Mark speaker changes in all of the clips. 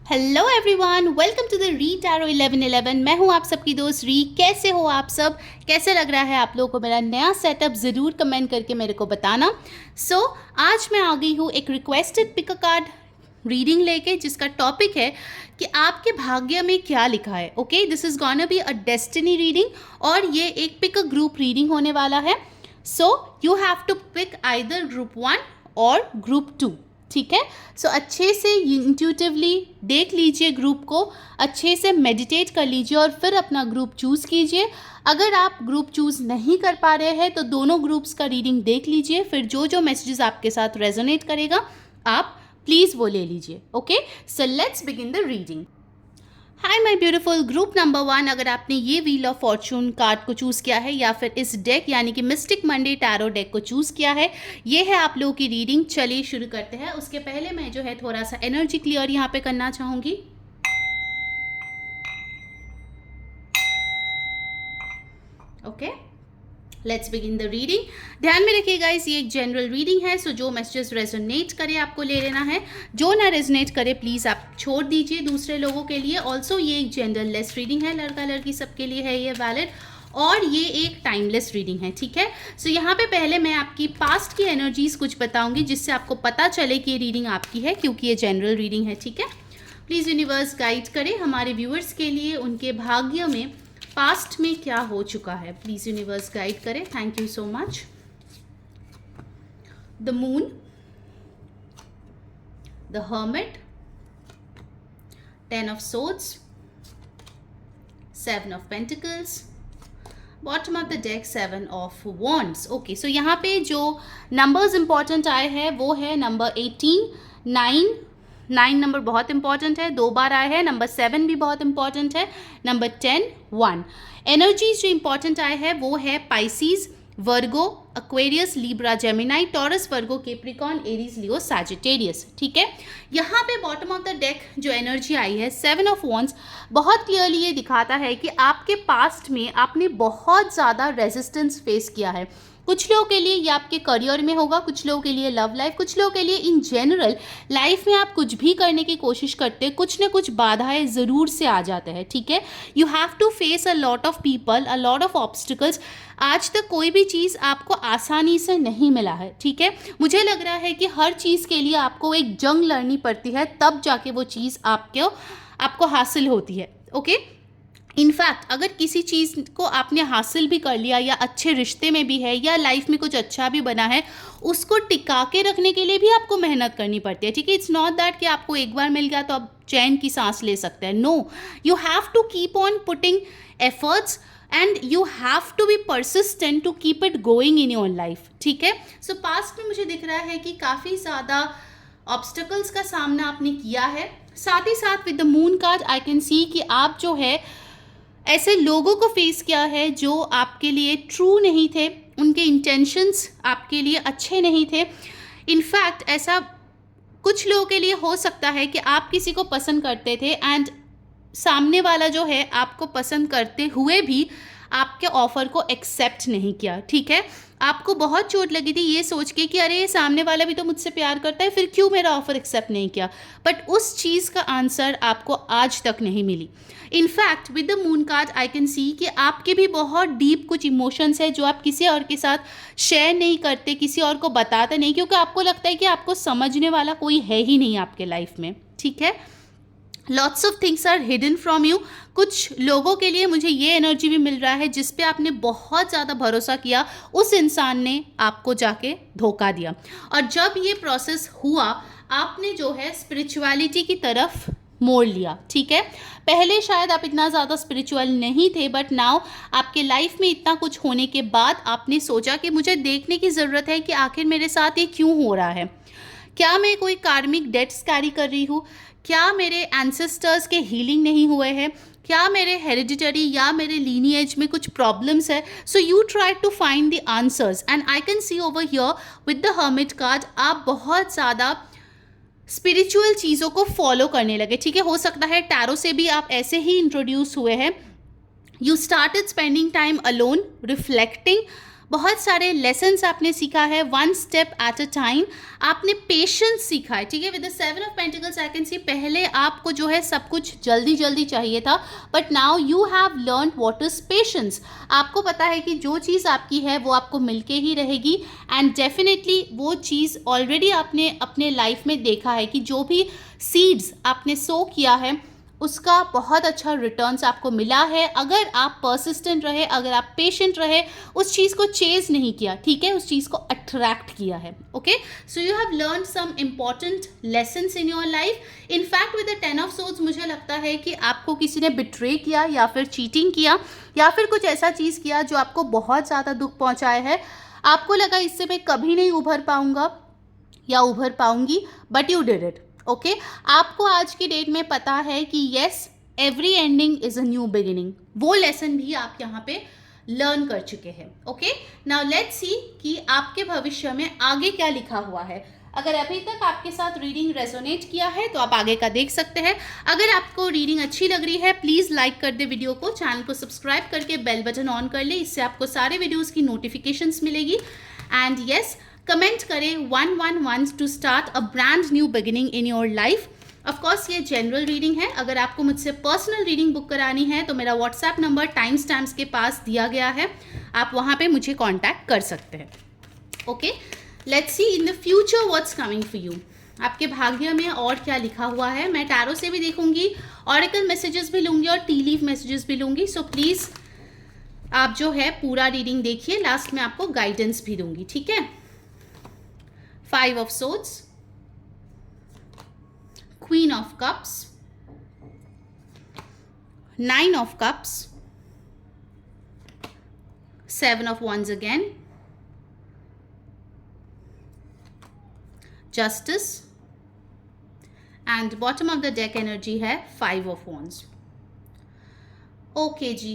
Speaker 1: Hello everyone, welcome to the re tarot 1111। मैं हूं आप सबकी दोस्त री। कैसे हो आप सब? कैसे लग रहा है आप लोगों को मेरा नया सेटअप? ज़रूर कमेंट करके मेरे को बताना। आज मैं आ गई हूँ एक requested pick a card reading लेके, जिसका टॉपिक है कि आपके भाग्य में क्या लिखा है। Okay, this is gonna be a destiny reading और ये एक पिक अ ग्रुप रीडिंग होने वाला है। So you have to pick either group 1 और ग्रुप 2। ठीक है। अच्छे से इंट्यूटिवली देख लीजिए ग्रुप को, अच्छे से मेडिटेट कर लीजिए और फिर अपना ग्रुप चूज़ कीजिए। अगर आप ग्रुप चूज़ नहीं कर पा रहे हैं तो दोनों ग्रुप्स का रीडिंग देख लीजिए, फिर जो जो मैसेजेस आपके साथ रेजोनेट करेगा आप प्लीज़ वो ले लीजिए। Okay, so let's begin the reading. Hi my beautiful group number 1, अगर आपने ये व्हील ऑफ फॉर्चून कार्ड को चूज़ किया है या फिर इस डेक यानी कि मिस्टिक मंडे टैरो डेक को चूज़ किया है, ये है आप लोगों की रीडिंग। चलिए शुरू करते हैं। उसके पहले मैं जो है थोड़ा सा एनर्जी क्लियर यहाँ पे करना चाहूँगी। Okay, let's begin the reading. ध्यान में रखिए गाइस, ये एक जनरल रीडिंग है, सो जो मैसेजेस रेजोनेट करे आपको ले लेना है, जो ना रेजोनेट करे प्लीज़ आप छोड़ दीजिए दूसरे लोगों के लिए। ऑल्सो ये एक जेंडर लेस रीडिंग है, लड़का लड़की सबके लिए है ये वैलिड, और ये एक टाइमलेस रीडिंग है। ठीक है। सो यहाँ पे पहले मैं आपकी पास्ट की एनर्जीज कुछ बताऊंगी जिससे आपको पता चले कि ये रीडिंग आपकी है, क्योंकि ये जनरल रीडिंग है। ठीक है। प्लीज़ यूनिवर्स गाइड करे हमारे व्यूअर्स के लिए उनके भाग्य में पास्ट में क्या हो चुका है। प्लीज यूनिवर्स गाइड करें। Thank you so much. The moon, the hermit, 10 of swords, 7 of pentacles, bottom of the deck 7 of wands. Okay, so यहाँ पे जो नंबर्स इंपॉर्टेंट आए हैं वो है नंबर 18, 9 नंबर बहुत इंपॉर्टेंट है, 2 बार आए हैं। नंबर 7 भी बहुत इंपॉर्टेंट है। नंबर 10, 1। एनर्जीज जो इंपॉर्टेंट आए हैं वो है पाइसीज, वर्गो, एक्वेरियस, लिब्रा, जेमिनाई, टॉरस, वर्गो, कैप्रिकॉर्न, एरीज, लियो, सैजिटेरियस। ठीक है। यहाँ पे बॉटम ऑफ द डेक जो एनर्जी आई है 7 ऑफ वॉन्ड्स, बहुत क्लियरली ये दिखाता है कि आपके पास्ट में आपने बहुत ज़्यादा रेजिस्टेंस फेस किया है। कुछ लोगों के लिए ये आपके करियर में होगा, कुछ लोगों के लिए लव लाइफ, कुछ लोगों के लिए इन जनरल लाइफ में आप कुछ भी करने की कोशिश करते हैं, कुछ ना कुछ बाधाएं ज़रूर से आ जाते हैं। ठीक है। You have to face a lot of people, a lot of obstacles. आज तक कोई भी चीज़ आपको आसानी से नहीं मिला है। ठीक है। मुझे लग रहा है कि हर चीज़ के लिए आपको एक जंग लड़नी पड़ती है, तब जाके वो चीज़ आपको हासिल होती है। ओके। इनफैक्ट अगर किसी चीज़ को आपने हासिल भी कर लिया या अच्छे रिश्ते में भी है या लाइफ में कुछ अच्छा भी बना है, उसको टिका के रखने के लिए भी आपको मेहनत करनी पड़ती है। ठीक है। इट्स नॉट दैट कि आपको एक बार मिल गया तो आप चैन की सांस ले सकते हैं। No, you have to keep on putting efforts and you have to be persistent to keep it going in your life. ठीक है। सो पास्ट में मुझे दिख रहा है कि काफ़ी ज़्यादा ऑब्स्टिकल्स का सामना आपने किया है। साथ ही साथ with the moon card I can see कि आप जो है ऐसे लोगों को फेस किया है जो आपके लिए ट्रू नहीं थे, उनके इंटेंशंस आपके लिए अच्छे नहीं थे। इनफैक्ट ऐसा कुछ लोगों के लिए हो सकता है कि आप किसी को पसंद करते थे एंड सामने वाला जो है आपको पसंद करते हुए भी आपके ऑफ़र को एक्सेप्ट नहीं किया। ठीक है। आपको बहुत चोट लगी थी ये सोच के कि अरे सामने वाला भी तो मुझसे प्यार करता है, फिर क्यों मेरा ऑफ़र एक्सेप्ट नहीं किया। बट उस चीज़ का आंसर आपको आज तक नहीं मिली। In fact with the moon card I can see कि आपके भी बहुत डीप कुछ इमोशंस है जो आप किसी और के साथ शेयर नहीं करते, किसी और को बताते नहीं, क्योंकि आपको लगता है कि आपको समझने वाला कोई है ही नहीं आपके लाइफ में। ठीक है। Lots of things are hidden from you. कुछ लोगों के लिए मुझे ये एनर्जी भी मिल रहा है जिस पे आपने बहुत ज़्यादा भरोसा किया, उस इंसान ने आपको जाके धोखा दिया। और जब ये प्रोसेस हुआ आपने जो है स्पिरिचुअलिटी की तरफ मोड़ लिया। ठीक है। पहले शायद आप इतना ज़्यादा स्पिरिचुअल नहीं थे, बट नाउ आपके लाइफ में इतना कुछ होने के बाद आपने सोचा कि मुझे देखने की ज़रूरत है कि आखिर मेरे साथ ये क्यों हो रहा है। क्या मैं कोई कार्मिक डेट्स कैरी कर रही हूँ? क्या मेरे एंसेस्टर्स के हीलिंग नहीं हुए हैं? क्या मेरे हेरिडिटरी या मेरे लीनिएज में कुछ प्रॉब्लम्स है? So you try to find the answers and I can see over here with the hermit card आप बहुत ज़्यादा स्पिरिचुअल चीज़ों को फॉलो करने लगे। ठीक है। हो सकता है टैरो से भी आप ऐसे ही इंट्रोड्यूस हुए हैं। You started spending time alone, reflecting, बहुत सारे लेसन्स आपने सीखा है, one step at a time, आपने पेशेंस सीखा है, ठीक है। With the 7 of pentacles I can सी पहले आपको जो है सब कुछ जल्दी जल्दी चाहिए था, but now you have learn what is patience. आपको पता है कि जो चीज़ आपकी है वो आपको मिलके ही रहेगी, एंड डेफिनेटली वो चीज़ ऑलरेडी आपने अपने लाइफ में देखा है कि जो भी सीड्स आपने सो किया है उसका बहुत अच्छा रिटर्न्स आपको मिला है। अगर आप परसिस्टेंट रहे, अगर आप पेशेंट रहे, उस चीज़ को चेज नहीं किया, ठीक है, उस चीज़ को अट्रैक्ट किया है। Okay, so you have learn some important lessons in your life. In fact with the 10 of swords मुझे लगता है कि आपको किसी ने बिट्रे किया या फिर चीटिंग किया या फिर कुछ ऐसा चीज़ किया जो आपको बहुत ज़्यादा दुख पहुँचाया है। आपको लगा इससे मैं कभी नहीं उभर पाऊँगा या उभर पाऊँगी, but you did it. Okay, आपको आज की डेट में पता है कि yes, every ending is a new beginning. वो लेसन भी आप यहाँ पे लर्न कर चुके हैं। ओके, नाउ लेट्स सी कि आपके भविष्य में आगे क्या लिखा हुआ है। अगर अभी तक आपके साथ रीडिंग रेजोनेट किया है तो आप आगे का देख सकते हैं। अगर आपको रीडिंग अच्छी लग रही है प्लीज़ लाइक कर दे वीडियो को, चैनल को सब्सक्राइब करके बेल बटन ऑन कर ले, इससे आपको सारे वीडियोज़ की नोटिफिकेशंस मिलेगी। एंड येस, कमेंट करें 111 to start a brand new beginning in your life. Of course ये जनरल रीडिंग है। अगर आपको मुझसे पर्सनल रीडिंग बुक करानी है तो मेरा व्हाट्सएप नंबर टाइम स्टैम्प्स के पास दिया गया है, आप वहाँ पे मुझे कांटेक्ट कर सकते हैं। Okay, let's see in the future what's coming for you. आपके भाग्य में और क्या लिखा हुआ है। मैं टैरो से भी देखूंगी, ऑरेकल मैसेजेस भी लूँगी और टी लीफ मैसेजेस भी लूँगी। सो प्लीज़ आप जो है पूरा रीडिंग देखिए, लास्ट में आपको गाइडेंस भी दूंगी, ठीक है। 5 of swords, Queen of cups, 9 of cups, 7 of wands again, justice, and bottom of the deck energy है 5 of wands। ओके जी,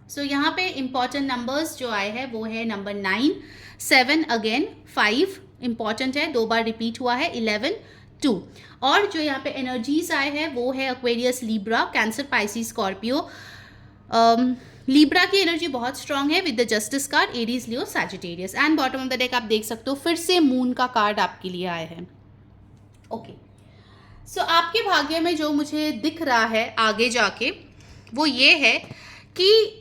Speaker 1: सो यहाँ पे इंपॉर्टेंट नंबर्स जो आए हैं वो है नंबर 9, 7 अगेन, 5 इंपॉर्टेंट है, 2 बार रिपीट हुआ है, 11, 2। और जो यहाँ पे एनर्जीज आए हैं वो है Aquarius, Libra, cancer, Pisces, Scorpio. Libra की एनर्जी बहुत स्ट्रांग है with the justice card, Aries, Leo, Sagittarius. And bottom of the deck आप देख सकते हो फिर से मून का कार्ड आपके लिए आया है। ओके, सो आपके भाग्य में जो मुझे दिख रहा है आगे जाके वो ये है कि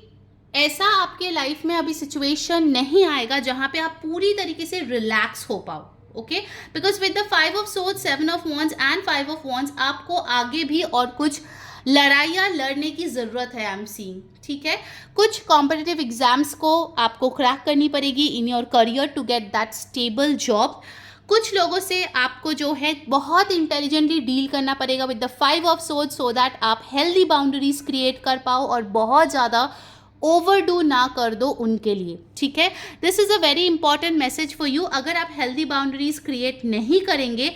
Speaker 1: ऐसा आपके लाइफ में अभी सिचुएशन नहीं आएगा जहां पे आप पूरी तरीके से रिलैक्स हो पाओ। Okay, because with the 5 of swords, 7 of wands and 5 of wands आपको आगे भी और कुछ लड़ाइयाँ लड़ने की ज़रूरत है, आई एम सीइंग, ठीक है। कुछ कॉम्पिटिटिव एग्जाम्स को आपको क्रैक करनी पड़ेगी in your career to get that stable job. कुछ लोगों से आपको जो है बहुत इंटेलिजेंटली डील करना पड़ेगा with the 5 of swords, so that आप हेल्दी बाउंड्रीज क्रिएट कर पाओ और बहुत ज़्यादा ओवरडू ना कर दो उनके लिए, ठीक है। This is a very important message for you. अगर आप हेल्दी बाउंड्रीज क्रिएट नहीं करेंगे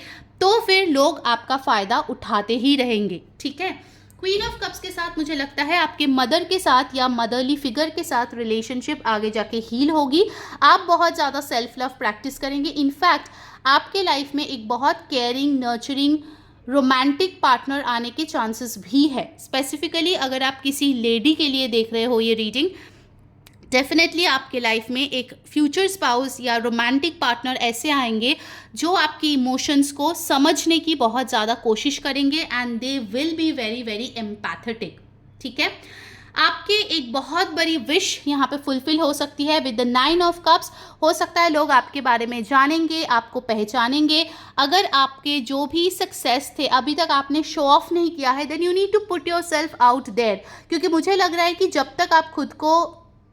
Speaker 1: तो फिर लोग आपका फ़ायदा उठाते ही रहेंगे, ठीक है। क्वीन ऑफ कप्स के साथ मुझे लगता है आपके मदर के साथ या मदरली फिगर के साथ रिलेशनशिप आगे जाके हील होगी। आप बहुत ज़्यादा सेल्फ लव प्रैक्टिस करेंगे। इनफैक्ट आपके लाइफ में एक बहुत केयरिंग, नर्चरिंग, रोमांटिक पार्टनर आने के चांसेस भी है। स्पेसिफिकली अगर आप किसी लेडी के लिए देख रहे हो ये रीडिंग, डेफिनेटली आपके लाइफ में एक फ्यूचर स्पाउस या रोमांटिक पार्टनर ऐसे आएंगे जो आपकी इमोशंस को समझने की बहुत ज़्यादा कोशिश करेंगे and they will be very very empathetic, ठीक है। आपके एक बहुत बड़ी विश यहाँ पे फुलफिल हो सकती है विद द 9 ऑफ कप्स। हो सकता है लोग आपके बारे में जानेंगे, आपको पहचानेंगे। अगर आपके जो भी सक्सेस थे अभी तक आपने शो ऑफ नहीं किया है, then you need to put your self out there, क्योंकि मुझे लग रहा है कि जब तक आप खुद को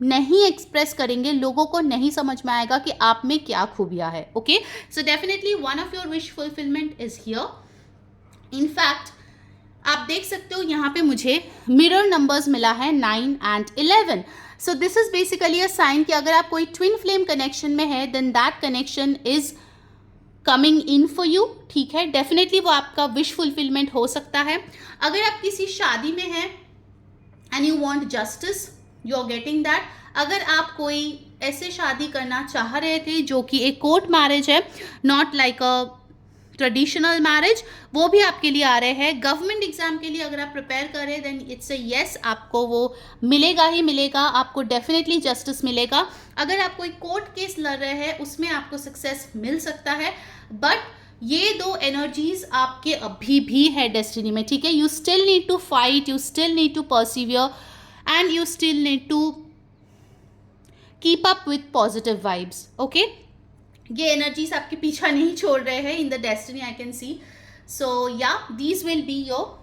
Speaker 1: नहीं एक्सप्रेस करेंगे लोगों को नहीं समझ में आएगा कि आप में क्या खूबियाँ है। Okay, so definitely one of your wish fulfilment is here. In fact आप देख सकते हो यहाँ पे मुझे मिरर नंबर्स मिला है 9 and 11। So this is basically a sign कि अगर आप कोई ट्विन फ्लेम कनेक्शन में है then that connection is coming in for you, ठीक है। डेफिनेटली वो आपका विश फुलफिलमेंट हो सकता है। अगर आप किसी शादी में हैं and you want justice, you are getting that. अगर आप कोई ऐसे शादी करना चाह रहे थे जो कि एक कोर्ट मैरिज है, not like a traditional marriage, वो भी आपके लिए आ रहे हैं। गवर्नमेंट एग्जाम के लिए अगर आप प्रिपेयर करें देन इट्स अ येस, आपको वो मिलेगा ही मिलेगा, आपको डेफिनेटली जस्टिस मिलेगा। अगर आप कोई कोर्ट केस लड़ रहे हैं उसमें आपको सक्सेस मिल सकता है, बट ये दो एनर्जीज आपके अभी भी है डेस्टिनी में, ठीक है। You still need to fight, you still need to persevere and you still need to keep up with positive vibes, okay. ये एनर्जीज आपके पीछा नहीं छोड़ रहे हैं in the destiny, I can see. So yeah these will be your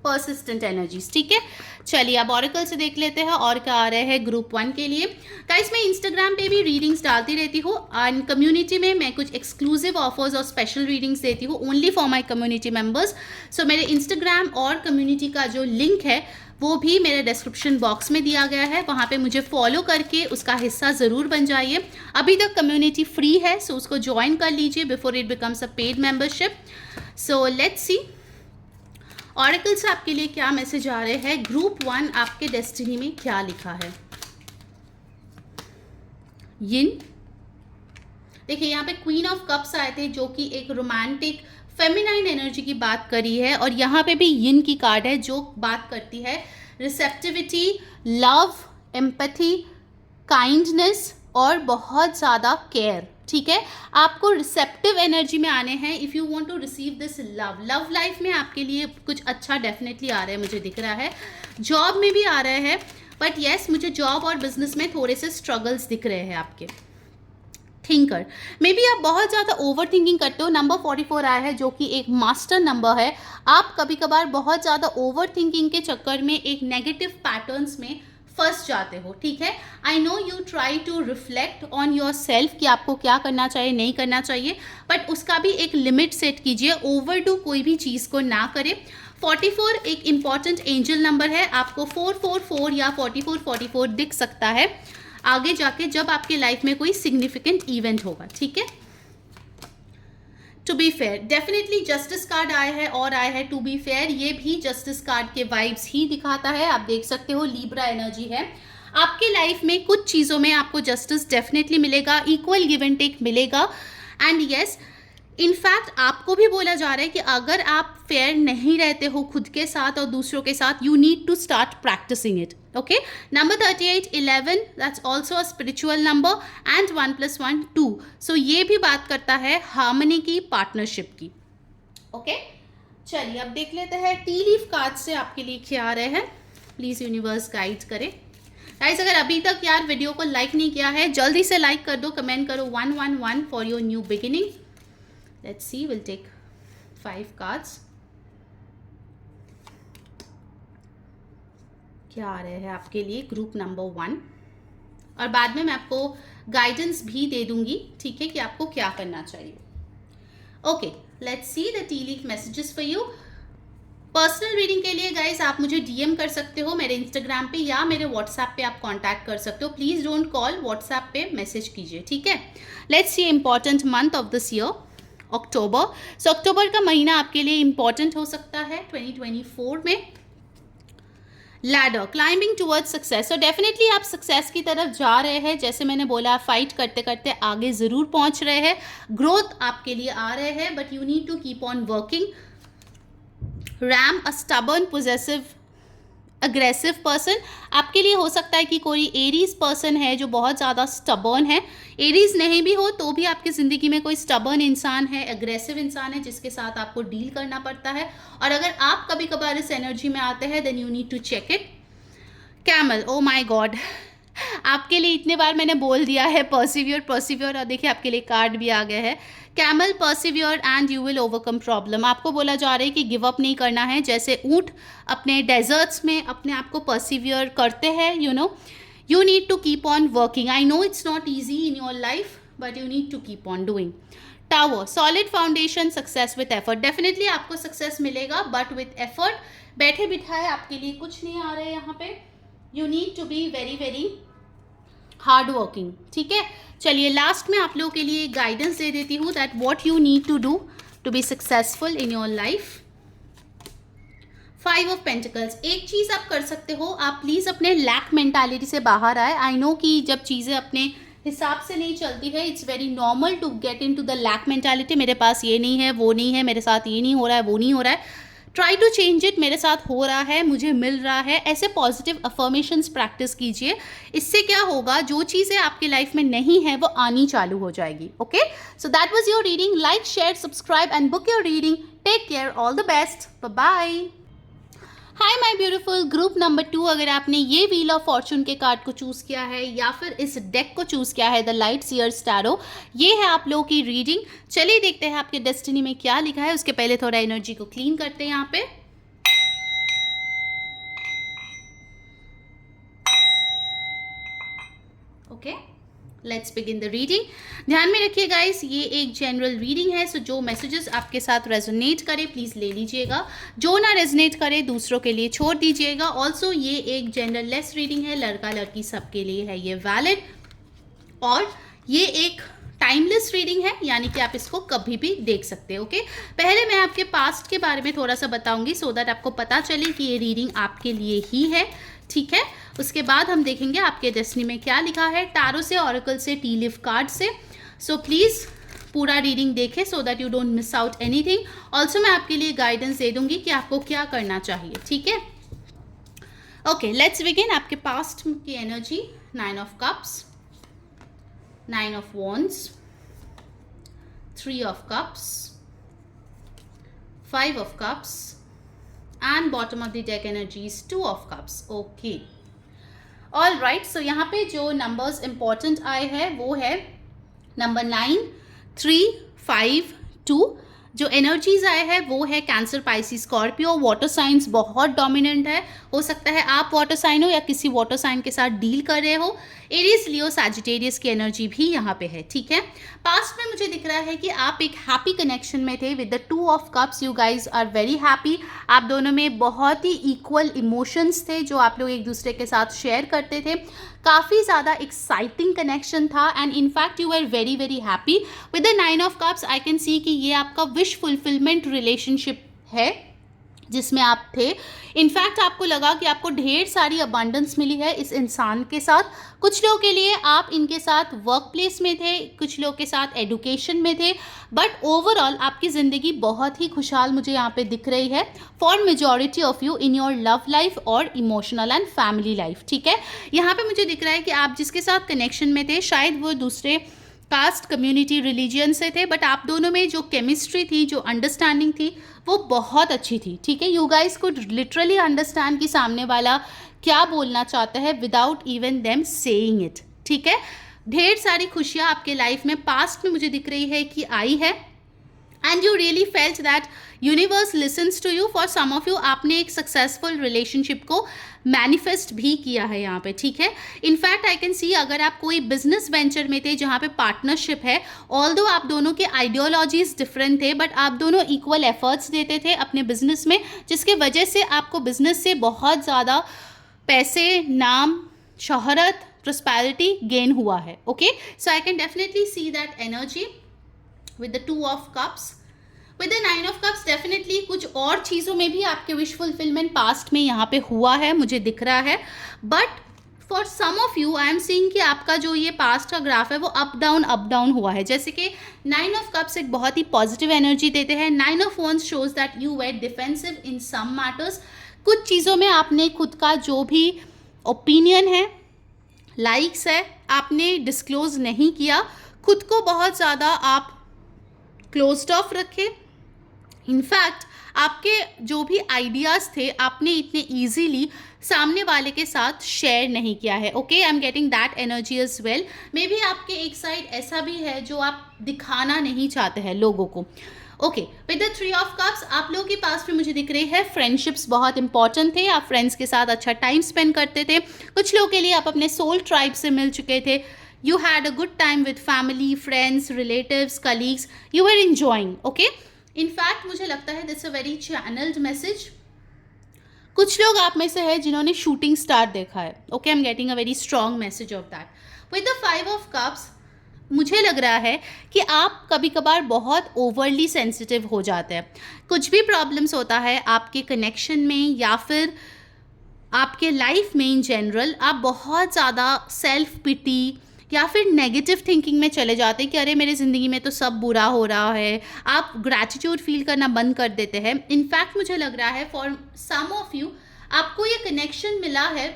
Speaker 1: persistent energies, ठीक है। चलिए अब ऑरेकल से देख लेते हैं और क्या आ रहे हैं ग्रुप 1 के लिए। गाइस मैं इंस्टाग्राम पे भी रीडिंग्स डालती रहती हूँ एंड कम्युनिटी में मैं कुछ एक्सक्लूसिव ऑफर्स और स्पेशल रीडिंग्स देती हूँ only for my community members. So मेरे इंस्टाग्राम और कम्युनिटी का जो लिंक है वो भी मेरे डिस्क्रिप्शन बॉक्स में दिया गया है, वहाँ पे मुझे फॉलो करके उसका हिस्सा ज़रूर बन जाइए। अभी तक कम्युनिटी फ्री है, सो उसको ज्वाइन कर लीजिए before it becomes a paid membership. So let's see oracle से आपके लिए क्या मैसेज आ रहे हैं। ग्रुप 1 आपके डेस्टिनी में क्या लिखा है। यिन, देखिए यहाँ पे क्वीन ऑफ कप्स आए थे जो कि एक रोमांटिक फेमिनाइन एनर्जी की बात करी है, और यहाँ पे भी यिन की कार्ड है जो बात करती है रिसेप्टिविटी, लव, एम्पैथी, काइंडनेस और बहुत ज़्यादा केयर, ठीक है। आपको रिसेप्टिव एनर्जी में आने हैं if you want to receive this love life में आपके लिए कुछ अच्छा डेफिनेटली आ रहा है, मुझे दिख रहा है। जॉब में भी आ रहे हैं, बट येस मुझे जॉब और बिजनेस में थोड़े से स्ट्रगल्स दिख रहे हैं आपके। थिंकर, मे बी आप बहुत ज़्यादा ओवर थिंकिंग करते हो। नंबर 44 आया है जो कि एक मास्टर नंबर है। आप कभी कभार बहुत ज़्यादा ओवर थिंकिंग के चक्कर में एक नेगेटिव पैटर्न्स में फंस जाते हो, ठीक है। I know you try to reflect on your self कि आपको क्या करना चाहिए नहीं करना चाहिए, बट उसका भी एक लिमिट सेट कीजिए, ओवरडू कोई भी चीज़ को ना करें। 44 एक इम्पॉर्टेंट एंजल नंबर है, आपको 444 या 4444 दिख सकता है आगे जाके जब आपके लाइफ में कोई सिग्निफिकेंट इवेंट होगा, ठीक है। To be fair, definitely justice card आया है और आया है टू बी फेयर, ये भी जस्टिस कार्ड के वाइब्स ही दिखाता है। आप देख सकते हो लिब्रा एनर्जी है। आपके लाइफ में कुछ चीज़ों में आपको जस्टिस डेफिनेटली मिलेगा, इक्वल गिव एंड टेक मिलेगा, एंड येस इनफैक्ट आपको भी बोला जा रहा है कि अगर आप फेयर नहीं रहते हो खुद के साथ और दूसरों के साथ, you need to start practicing it, okay. Number 38 11 that's also a spiritual number and 1 + 1 2, so ये भी बात करता है हार्मनी की, पार्टनरशिप की, ओके। चलिए अब देख लेते हैं टी लीफ कार्ड से आपके लिए क्या आ रहे हैं। प्लीज़ यूनिवर्स गाइड करें। गाइस अगर अभी तक यार वीडियो को लाइक नहीं किया है जल्दी से लाइक कर दो, कमेंट करो 111 for your new beginning. Let's see, we'll take 5 cards. क्या आ रहे हैं आपके लिए ग्रुप नंबर 1, और बाद में मैं आपको गाइडेंस भी दे दूंगी, ठीक है, कि आपको क्या करना चाहिए। Okay, let's see the tea leaf messages for you. Personal reading के लिए गाइस आप मुझे डीएम कर सकते हो मेरे इंस्टाग्राम पे या मेरे व्हाट्सएप पे आप कांटेक्ट कर सकते हो। प्लीज़ डोंट कॉल, व्हाट्सएप पे मैसेज कीजिए, ठीक है। Let's see important month of this year, October. So October का महीना आपके लिए इंपॉर्टेंट हो सकता है 2024 में। Ladder, climbing towards success, so definitely आप सक्सेस की तरफ जा रहे हैं। जैसे मैंने बोला, फाइट करते करते आगे ज़रूर पहुंच रहे हैं। ग्रोथ आपके लिए आ रहे हैं, but you need to keep on working. Ram, a stubborn, possessive, aggressive person, आपके लिए हो सकता है कि कोई एरीज पर्सन है जो बहुत ज़्यादा स्टबर्न है। एरीज नहीं भी हो तो भी आपकी ज़िंदगी में कोई स्टबर्न इंसान है, अग्रेसिव इंसान है जिसके साथ आपको डील करना पड़ता है, और अगर आप कभी कभार इस एनर्जी में आते हैं then you need to check it. Camel, oh my god, आपके लिए इतने बार मैंने बोल दिया है परसिवियर परसिवियर, और देखिए आपके लिए कार्ड भी आ गया है camel, persevere and you will overcome problem. आपको बोला जा रहा है कि गिव अप नहीं करना है। जैसे ऊंट अपने डेजर्ट्स में अपने आप को परसिवियर करते हैं, you know, you need to keep on working. I know it's not easy in your life, but you need to keep on doing. Tower, solid foundation, success with effort, definitely आपको success मिलेगा but with effort. बैठे बिठाए आपके लिए कुछ नहीं आ रहा है यहाँ पे, you need to be very very hard working, ठीक है। चलिए लास्ट में आप लोगों के लिए गाइडेंस दे देती हूँ that what you need to do to be successful in your life. 5 of pentacles, एक चीज़ आप कर सकते हो, आप प्लीज़ अपने लैक मेंटालिटी से बाहर आए। आई नो कि जब चीज़ें अपने हिसाब से नहीं चलती है. It's very normal to get in to the lack mentality. मेरे पास ये नहीं है, वो नहीं है, मेरे साथ ये नहीं हो रहा है, वो नहीं हो रहा है. Try to change it. मेरे साथ हो रहा है, मुझे मिल रहा है. ऐसे पॉजिटिव अफर्मेशंस प्रैक्टिस कीजिए. इससे क्या होगा, जो चीज़ें आपकी लाइफ में नहीं है वो आनी चालू हो जाएगी. Okay, so that was your reading. Like, share, subscribe and book your reading. Take care, all the best, bye bye. Hi my beautiful. Group number 2, अगर आपने ये व्हील ऑफ फॉर्चून के कार्ड को चूज़ किया है या फिर इस डेक को चूज़ किया है, द लाइट सीयर्स टैरो, ये है आप लोगों की रीडिंग. चलिए देखते हैं आपके डेस्टिनी में क्या लिखा है. उसके पहले थोड़ा एनर्जी को क्लीन करते हैं यहाँ पे. Okay, let's begin the reading. ध्यान में रखिए गाइस, ये एक जनरल रीडिंग है. सो जो मैसेजेस आपके साथ रेजोनेट करे प्लीज़ ले लीजिएगा. जो ना रेजोनेट करे दूसरों के लिए छोड़ दीजिएगा. ऑल्सो ये एक जेंडर लेस रीडिंग है. लड़का लड़की सबके लिए है ये वैलिड. और ये एक टाइमलेस रीडिंग है, यानी कि आप इसको कभी भी देख सकते हैं. ओके, पहले मैं आपके पास्ट के बारे में थोड़ा सा बताऊंगी सो दैट आपको पता चले कि ये रीडिंग आपके लिए ही है. ठीक है, उसके बाद हम देखेंगे आपके डेस्टिनी में क्या लिखा है. टैरो से, ऑरेकल से, टी लीफ कार्ड से. सो प्लीज़ पूरा रीडिंग देखें so that you don't miss out anything. Also मैं आपके लिए गाइडेंस दे दूंगी कि आपको क्या करना चाहिए. ठीक है, ओके, लेट्स बिगिन. आपके पास्ट की energy. 9 of cups, 9 of wands, 3 of cups, 5 of cups, and bottom of the deck energy is 2 of cups. Okay, all right. So यहाँ पे जो numbers important आए हैं वो है नंबर 9, 3, 5, 2. जो एनर्जीज आए हैं वो है cancer, Pisces, Scorpio. Water science बहुत डोमिनेंट है. हो सकता है आप वाटर साइन हो या किसी वाटर साइन के साथ डील कर रहे हो. एरीज, लियो, सैजिटेरियस की एनर्जी भी यहाँ पे है. ठीक है, पास्ट में मुझे दिख रहा है कि आप एक हैप्पी कनेक्शन में थे with the 2 of cups. You guys are very happy. आप दोनों में बहुत ही इक्वल इमोशंस थे जो आप लोग एक दूसरे के साथ शेयर करते थे. काफ़ी ज़्यादा एक्साइटिंग कनेक्शन था and in fact you are very very happy with the 9 of cups. I can see कि ये आपका विश फुलफिलमेंट रिलेशनशिप है जिसमें आप थे. इनफैक्ट आपको लगा कि आपको ढेर सारी अबंडेंस मिली है इस इंसान के साथ. कुछ लोगों के लिए आप इनके साथ वर्क प्लेस में थे, कुछ लोगों के साथ एडुकेशन में थे, बट ओवरऑल आपकी ज़िंदगी बहुत ही खुशहाल मुझे यहाँ पे दिख रही है for majority of you in your love life और इमोशनल एंड फैमिली लाइफ. ठीक है, यहाँ पे मुझे दिख रहा है कि आप जिसके साथ कनेक्शन में थे शायद वो दूसरे कास्ट, कम्युनिटी, रिलीजियन से थे, बट आप दोनों में जो केमिस्ट्री थी, जो अंडरस्टैंडिंग थी वो बहुत अच्छी थी. ठीक है, you guys could literally understand कि सामने वाला क्या बोलना चाहता है without even them saying it. ठीक है, ढेर सारी खुशियाँ आपके लाइफ में पास्ट में मुझे दिख रही है कि आई है and you really felt that universe listens to you. For some of you आपने एक सक्सेसफुल रिलेशनशिप को मैनिफेस्ट भी किया है यहाँ पे. ठीक है, इनफैक्ट आई कैन सी अगर आप कोई बिजनेस वेंचर में थे जहाँ पे पार्टनरशिप है, ऑल्दो आप दोनों के आइडियोलॉजीज डिफरेंट थे बट आप दोनों इक्वल एफर्ट्स देते थे अपने बिजनेस में, जिसके वजह से आपको बिजनेस से बहुत ज़्यादा पैसे, नाम, शोहरत, प्रॉस्पेरिटी गेन हुआ है. Okay, so I can definitely see that energy with the 2 of cups. with the 9 of cups definitely कुछ और चीज़ों में भी आपके विश फुलफिलमेंट पास्ट में यहाँ पे हुआ है मुझे दिख रहा है. But for some of you I am seeing कि आपका जो ये पास्ट का ग्राफ है वो अप डाउन हुआ है. जैसे कि 9 ऑफ कप्स एक बहुत ही पॉजिटिव एनर्जी देते हैं. 9 of wands shows that you were defensive in some matters. कुछ चीज़ों में आपने खुद का जो भी ओपिनियन है, लाइक्स है, आपने डिस्क्लोज नहीं किया. खुद को बहुत ज़्यादा आप क्लोज्ड ऑफ रखे. इनफैक्ट आपके जो भी आइडियाज़ थे आपने इतने ईजीली सामने वाले के साथ शेयर नहीं किया है. Okay, I am getting that energy as well. Maybe आपके एक साइड ऐसा भी है जो आप दिखाना नहीं चाहते हैं लोगों को. Okay, with the 3 of cups आप लोगों के पास में मुझे दिख रही है फ्रेंडशिप्स बहुत इंपॉर्टेंट थे. आप फ्रेंड्स के साथ अच्छा टाइम स्पेंड करते थे. कुछ लोगों के लिए आप अपने सोल ट्राइब से मिल चुके थे. You had a good time with family, friends, relatives, colleagues. You were enjoying. Okay? In fact, मुझे लगता है that's a very channeled message. कुछ लोग आप में से है जिन्होंने शूटिंग स्टार देखा है. Okay, I'm getting a very strong message of that. With the 5 of cups, मुझे लग रहा है कि आप कभी कभार बहुत ओवरली सेंसिटिव हो जाते हैं. कुछ भी प्रॉब्लम्स होता है आपके कनेक्शन में या फिर आपके लाइफ में इन जनरल, आप बहुत ज़्यादा सेल्फ पिटी या फिर नेगेटिव थिंकिंग में चले जाते हैं कि अरे मेरी ज़िंदगी में तो सब बुरा हो रहा है, आप ग्रैटिट्यूड फील करना बंद कर देते हैं। इनफैक्ट मुझे लग रहा है फॉर सम ऑफ यू आपको ये कनेक्शन मिला है,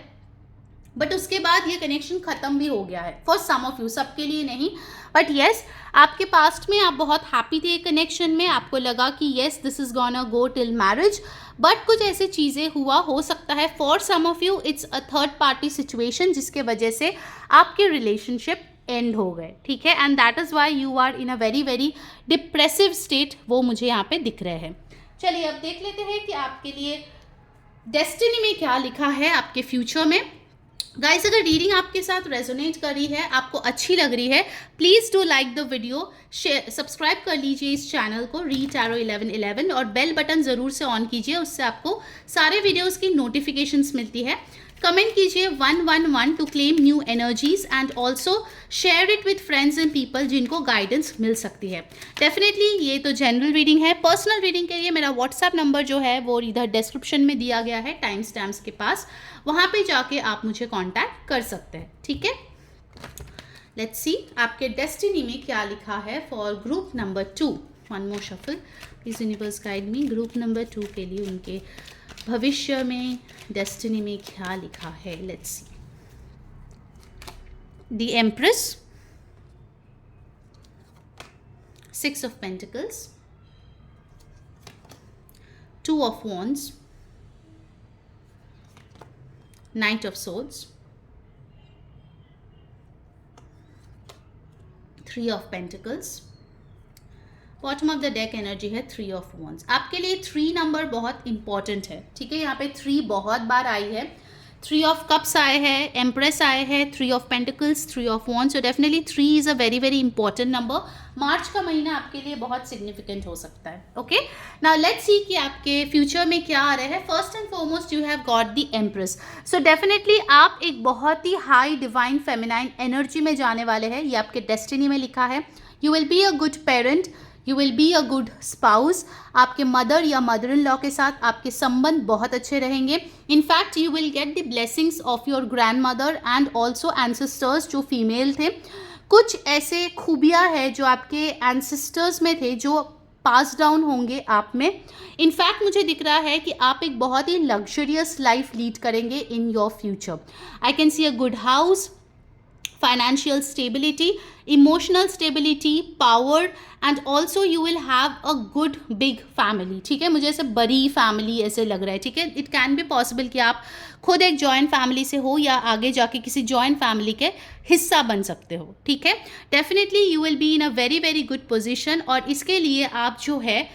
Speaker 1: बट उसके बाद ये कनेक्शन ख़त्म भी हो गया है फॉर सम ऑफ यू, सबके लिए नहीं। बट येस, आपके पास्ट में आप बहुत हैप्पी थे कनेक्शन में, आपको लगा कि yes this is gonna go till marriage, but कुछ ऐसी चीज़ें हुआ, हो सकता है for some of you it's a third party situation जिसके वजह से आपके रिलेशनशिप एंड हो गए, ठीक है। And that is why you are in a very very depressive state, वो मुझे यहाँ पे दिख रहे हैं। चलिए अब देख लेते हैं कि आपके लिए डेस्टिनी में क्या लिखा है आपके फ्यूचर में। गाइस, अगर रीडिंग आपके साथ रेजोनेट कर रही है, आपको अच्छी लग रही है, please do like the video, share, subscribe कर लीजिए इस चैनल को री टैरो 1111 और बेल बटन ज़रूर से ऑन कीजिए, उससे आपको सारे वीडियोस की नोटिफिकेशंस मिलती है। कमेंट कीजिए 111 to claim new energies and also share it with friends and people जिनको गाइडेंस मिल सकती है। डेफिनेटली ये तो जनरल रीडिंग है। पर्सनल रीडिंग के लिए मेरा व्हाट्सएप नंबर जो है वो इधर डिस्क्रिप्शन में दिया गया है, टाइम स्टैम्प्स के पास, वहाँ पे जाके आप मुझे कांटेक्ट कर सकते हैं, ठीक है। लेट्स सी आपके डेस्टिनी में क्या लिखा है for group number 2। One more shuffle, please universe guide me. Group number 2 के लिए उनके भविष्य में डेस्टिनी में क्या लिखा है, let's C. The empress, 6 of pentacles, 2 of wands, Knight of Swords, 3 of Pentacles, bottom of the deck energy है 3 ऑफ wands। आपके लिए 3 नंबर बहुत इंपॉर्टेंट है, ठीक है। यहाँ पे 3 बहुत बार आई है, 3 ऑफ कप्स आए हैं, एम्प्रेस आए हैं, 3 of pentacles, 3 of wands, so definitely 3 is a very very important number. March का महीना आपके लिए बहुत सिग्निफिकेंट हो सकता है, ओके। नाउ लेट्स सी कि आपके फ्यूचर में क्या आ रहा है। First and foremost you have got the empress, so definitely आप एक बहुत ही हाई डिवाइन फेमिनाइन एनर्जी में जाने वाले हैं, ये आपके डेस्टिनी में लिखा है। You will be a good parent, you will be a good spouse. आपके मदर या मदर इन लॉ के साथ आपके संबंध बहुत अच्छे रहेंगे। In fact you will get the blessings of your grand mother and also ancestors जो फीमेल थे। कुछ ऐसे खूबियाँ हैं जो आपके एंसेस्टर्स में थे जो पास डाउन होंगे आप में। इनफैक्ट मुझे दिख रहा है कि आप एक बहुत ही लग्जरियस लाइफ लीड करेंगे in your future. I can C a good house, financial stability, emotional stability, power and also you will have a good big family, ठीक है। मुझे ऐसे बड़ी फैमिली ऐसे लग रहा है, ठीक है। इट कैन बी पॉसिबल कि आप खुद एक जॉइंट फैमिली से हो या आगे जाके किसी जॉइंट फैमिली के हिस्सा बन सकते हो, ठीक है। Definitely you will be in a very very good position और इसके लिए आप जो है,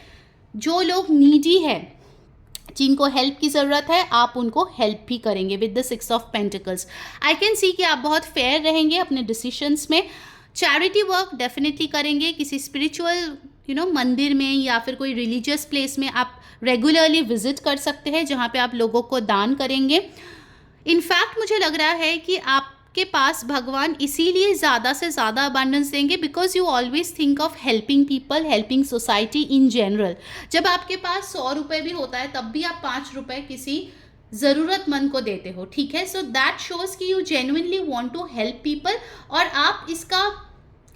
Speaker 1: जो लोग नीडी है, जिनको हेल्प की ज़रूरत है, आप उनको हेल्प भी करेंगे with the 6 of pentacles. I can see कि आप बहुत फेयर रहेंगे अपने डिसीशंस में। चैरिटी वर्क डेफिनेटली करेंगे, किसी स्पिरिचुअल मंदिर में या फिर कोई रिलीजियस प्लेस में आप रेगुलरली विजिट कर सकते हैं जहाँ पे आप लोगों को दान करेंगे। इनफैक्ट मुझे लग रहा है कि आपके पास भगवान इसीलिए ज़्यादा से ज़्यादा अबंडेंस देंगे because you always think of helping people, helping society in general. जब आपके पास 100 रुपये भी होता है तब भी आप 5 रुपये किसी ज़रूरतमंद को देते हो, ठीक है। सो दैट शोज़ कि you genuinely want to help people और आप इसका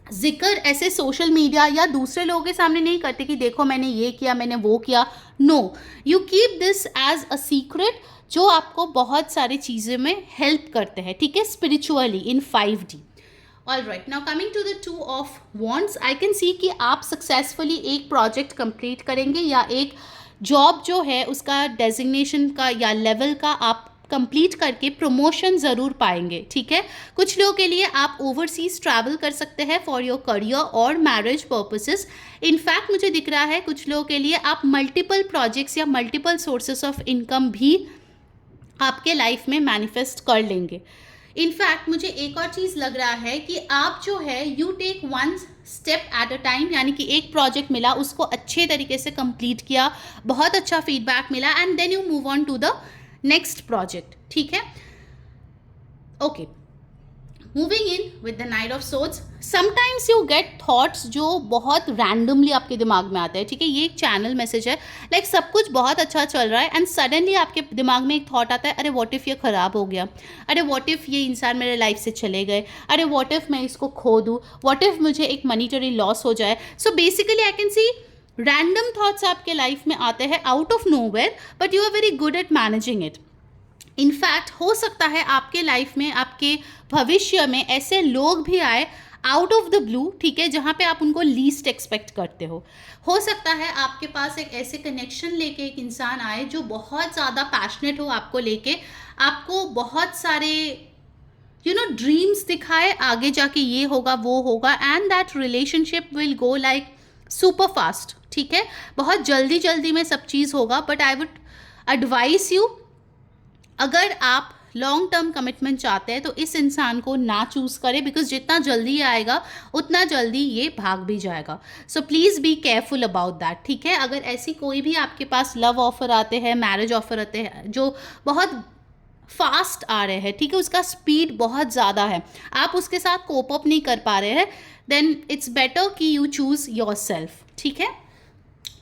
Speaker 1: जिक्र ऐसे सोशल मीडिया या दूसरे लोगों के सामने नहीं करते कि देखो मैंने ये किया, मैंने वो किया। No, you keep this as a secret जो आपको बहुत सारी चीज़ों में हेल्प करते हैं, ठीक है, spiritually in 5D। All right, now coming to the 2 of wands, I can see कि आप सक्सेसफुली एक प्रोजेक्ट कंप्लीट करेंगे या एक जॉब जो है उसका डेजिग्नेशन का या लेवल का आप कंप्लीट करके प्रमोशन ज़रूर पाएंगे, ठीक है। कुछ लोगों के लिए आप ओवरसीज ट्रैवल कर सकते हैं फॉर योर करियर और मैरिज पर्पसेस। इनफैक्ट मुझे दिख रहा है कुछ लोगों के लिए आप मल्टीपल प्रोजेक्ट्स या मल्टीपल सोर्सेस ऑफ इनकम भी आपके लाइफ में मैनिफेस्ट कर लेंगे। इनफैक्ट मुझे एक और चीज़ लग रहा है कि आप जो है you take 1 step at a time, यानी कि एक प्रोजेक्ट मिला उसको अच्छे तरीके से कंप्लीट किया, बहुत अच्छा फीडबैक मिला and then you move on to the next project, ठीक है। Okay, moving in with the knight of swords, sometimes you get thoughts जो बहुत रैंडमली आपके दिमाग में आते हैं, ठीक है, ये एक चैनल मैसेज है, लाइक सब कुछ बहुत अच्छा चल रहा है एंड सडनली आपके दिमाग में एक थॉट आता है, अरे व्हाट इफ़ ये ख़राब हो गया, अरे व्हाट इफ़ ये इंसान मेरे लाइफ से चले गए, अरे व्हाट इफ़ मैं इसको खो दूँ, व्हाट इफ़ मुझे एक मनीटरी लॉस हो जाए. So basically I can see random thoughts आपके लाइफ में आते हैं out of nowhere, but you are very good at managing it. In fact हो सकता है आपके लाइफ में, आपके भविष्य में ऐसे लोग भी आए आउट ऑफ द ब्लू, ठीक है, जहाँ पे आप उनको लीस्ट एक्सपेक्ट करते हो सकता है आपके पास एक ऐसे कनेक्शन लेके एक इंसान आए जो बहुत ज़्यादा पैशनेट हो आपको लेके, आपको बहुत सारे ड्रीम्स दिखाए, आगे जाके ये होगा वो होगा, and that relationship will go like super fast, ठीक है, बहुत जल्दी जल्दी में सब चीज़ होगा. But I would advise you, अगर आप लॉन्ग टर्म कमिटमेंट चाहते हैं तो इस इंसान को ना चूज़ करें, बिकॉज जितना जल्दी आएगा उतना जल्दी ये भाग भी जाएगा. So please be careful about that, ठीक है. अगर ऐसी कोई भी आपके पास लव ऑफर आते हैं, मैरिज ऑफर आते हैं जो बहुत फास्ट आ रहे हैं, ठीक है, उसका स्पीड बहुत ज़्यादा है, आप उसके साथ कोप अप नहीं कर पा रहे हैं, देन इट्स बेटर कि यू चूज़ योर सेल्फ, ठीक है.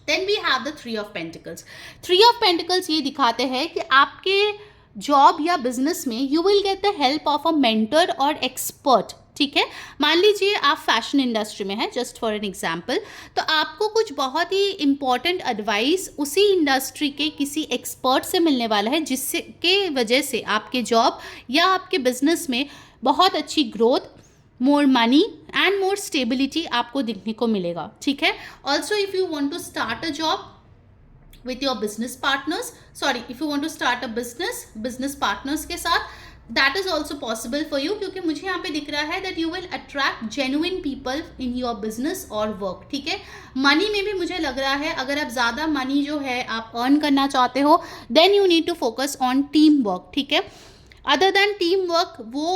Speaker 1: Then we have the 3 of pentacles. 3 of pentacles ये दिखाते हैं कि आपके जॉब या बिजनेस में you will get the help of a mentor और एक्सपर्ट, ठीक है. मान लीजिए आप फैशन इंडस्ट्री में हैं, जस्ट फॉर एन एग्जांपल, तो आपको कुछ बहुत ही इंपॉर्टेंट एडवाइस उसी इंडस्ट्री के किसी एक्सपर्ट से मिलने वाला है, जिससे के वजह से आपके जॉब या आपके बिजनेस में बहुत अच्छी growth, more money and more stability आपको देखने को मिलेगा, ठीक है. Also if you want to start a job with your business partners, if you want to start a business partners के साथ, that is also possible for you, क्योंकि मुझे यहाँ पे दिख रहा है that you will attract genuine people in your business or work, ठीक है. मनी में भी मुझे लग रहा है अगर आप ज़्यादा मनी जो है आप अर्न करना चाहते हो, then you need to focus on team work, ठीक है. other than team work, वो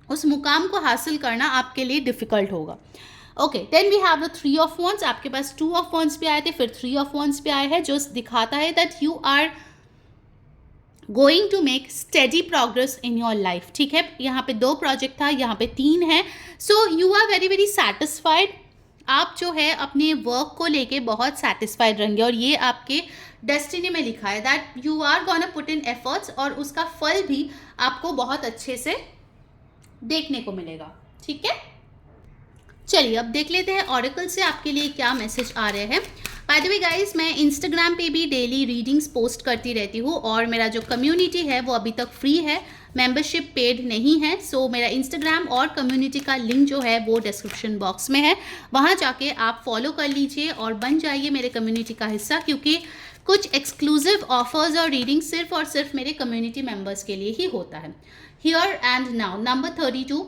Speaker 1: उस मुकाम को हासिल करना आपके लिए डिफ़िकल्ट होगा. Okay, then we have the 3 of wands. आपके पास 2 ऑफ वॉन्ड्स भी आए थे, फिर 3 ऑफ वॉन्ड्स भी आए हैं, जो दिखाता है that you are going to make steady progress in your life, ठीक है. यहाँ पे 2 प्रोजेक्ट था, यहाँ पे 3 है. So you are very very satisfied. आप जो है अपने वर्क को लेके बहुत सेटिस्फाइड रहेंगे, और ये आपके डेस्टिनी में लिखा है that you are gonna put in efforts, और उसका फल भी आपको बहुत अच्छे से देखने को मिलेगा, ठीक है. चलिए अब देख लेते हैं ऑरेकल से आपके लिए क्या मैसेज आ रहे हैं. बाय द वे गाइस, मैं इंस्टाग्राम पे भी डेली रीडिंग्स पोस्ट करती रहती हूँ, और मेरा जो कम्युनिटी है वो अभी तक फ्री है, मेंबरशिप पेड नहीं है. सो मेरा इंस्टाग्राम और कम्युनिटी का लिंक जो है वो डिस्क्रिप्शन बॉक्स में है, वहाँ जाके आप फॉलो कर लीजिए और बन जाइए मेरे कम्युनिटी का हिस्सा, क्योंकि कुछ एक्सक्लूसिव ऑफर्स और रीडिंग सिर्फ और सिर्फ मेरे कम्युनिटी मेम्बर्स के लिए ही होता है. Here and now, number 32,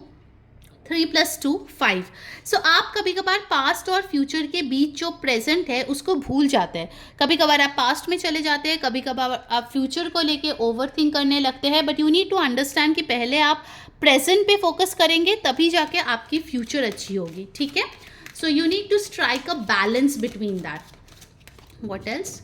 Speaker 1: 3 + 2 5. सो आप कभी कभार पास्ट और फ्यूचर के बीच जो प्रेजेंट है उसको भूल जाते हैं. कभी कभार आप पास्ट में चले जाते हैं, कभी कभार आप फ्यूचर को लेके ओवर थिंक करने लगते हैं, but you need to understand कि पहले आप प्रेजेंट पे फोकस करेंगे तभी जाके आपकी फ्यूचर अच्छी होगी, ठीक है. So you need to strike a balance between that. What else?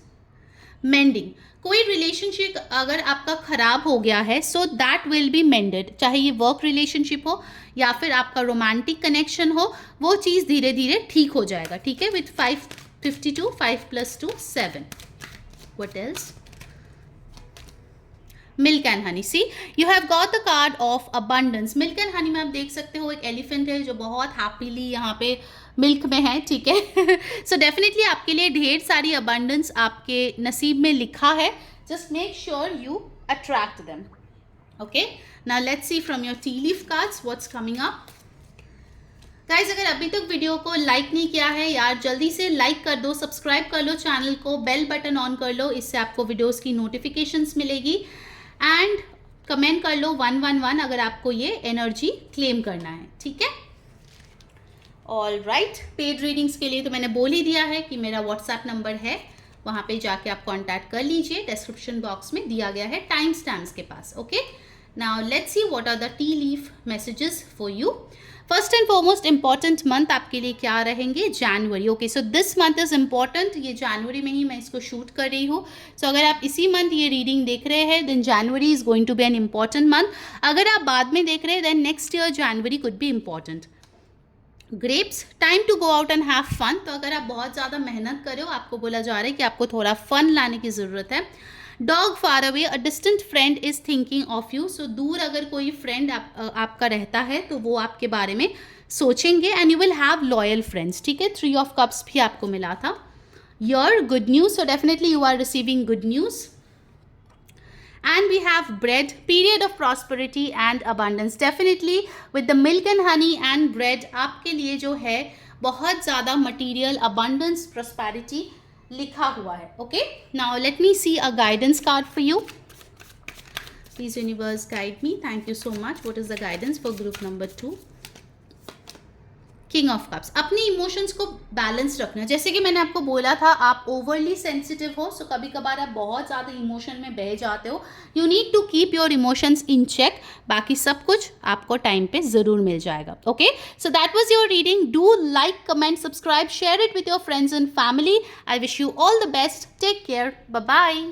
Speaker 1: Mending. कोई रिलेशनशिप अगर आपका ख़राब हो गया है, so that will be mended, चाहे ये वर्क रिलेशनशिप हो या फिर आपका रोमांटिक कनेक्शन हो, वो चीज़ धीरे धीरे ठीक हो जाएगा, ठीक है. With 552, 5 + 2 7. What else? Milk and honey. See, you have got the card of abundance. Milk and honey में आप देख सकते हो एक एलिफेंट है जो बहुत हैप्पीली यहाँ पे मिल्क में है, ठीक है. सो डेफिनेटली आपके लिए ढेर सारी अबंडेंस आपके नसीब में लिखा है. Just make sure you attract them. Okay, now let's C from your T leaf cards what's coming up. Guys, अगर अभी तक वीडियो को लाइक नहीं किया है यार, जल्दी से लाइक कर दो, सब्सक्राइब कर लो चैनल को, बेल बटन ऑन कर लो, इससे आपको वीडियोस की नोटिफिकेशंस मिलेगी, एंड कमेंट कर लो 111 अगर आपको ये एनर्जी क्लेम करना है, ठीक है. ऑल राइट, पेड रीडिंग्स के लिए तो मैंने बोल ही दिया है कि मेरा व्हाट्सएप नंबर है, वहाँ पे जाके आप कांटेक्ट कर लीजिए, डिस्क्रिप्शन बॉक्स में दिया गया है टाइम स्टैम्प्स के पास. Okay, now let's see what are the tea leaf messages for you. First and foremost important month आपके लिए क्या रहेंगे, जनवरी। Okay, so this month is important, ये जनवरी में ही मैं इसको शूट कर रही हूँ। सो अगर आप इसी मंथ ये रीडिंग देख रहे हैं then January is going to be an important month. अगर आप बाद में देख रहे हैं then next year January could be important. Grapes, time to go out and have fun. तो अगर आप बहुत ज़्यादा मेहनत करो, आपको बोला जा रहा है कि आपको थोड़ा फन लाने की ज़रूरत है। Dog, far away, a distant friend is thinking of you. So दूर अगर कोई फ्रेंड आपका रहता है तो वो आपके बारे में सोचेंगे। And you will have loyal friends, ठीक है। 3 ऑफ कप्स भी आपको मिला था। Your good news, so definitely you are receiving good news. And we have bread, period of prosperity and abundance. Definitely with the milk and honey and bread आपके लिए जो है बहुत ज़्यादा material abundance prosperity लिखा हुआ है. Okay, now let me see a guidance card for you. Please universe guide me. Thank you so much. What is the guidance for group number 2? King of cups, अपनी emotions को balance रखना। जैसे कि मैंने आपको बोला था आप ओवरली सेंसिटिव हो, सो कभी कभार आप बहुत ज़्यादा इमोशन में बह जाते हो। You need to keep your emotions in check, बाकी सब कुछ आपको टाइम पे ज़रूर मिल जाएगा। Okay, so that was your reading. Do like, comment, subscribe, share it with your friends and family. I wish you all the best. Take care, bye bye.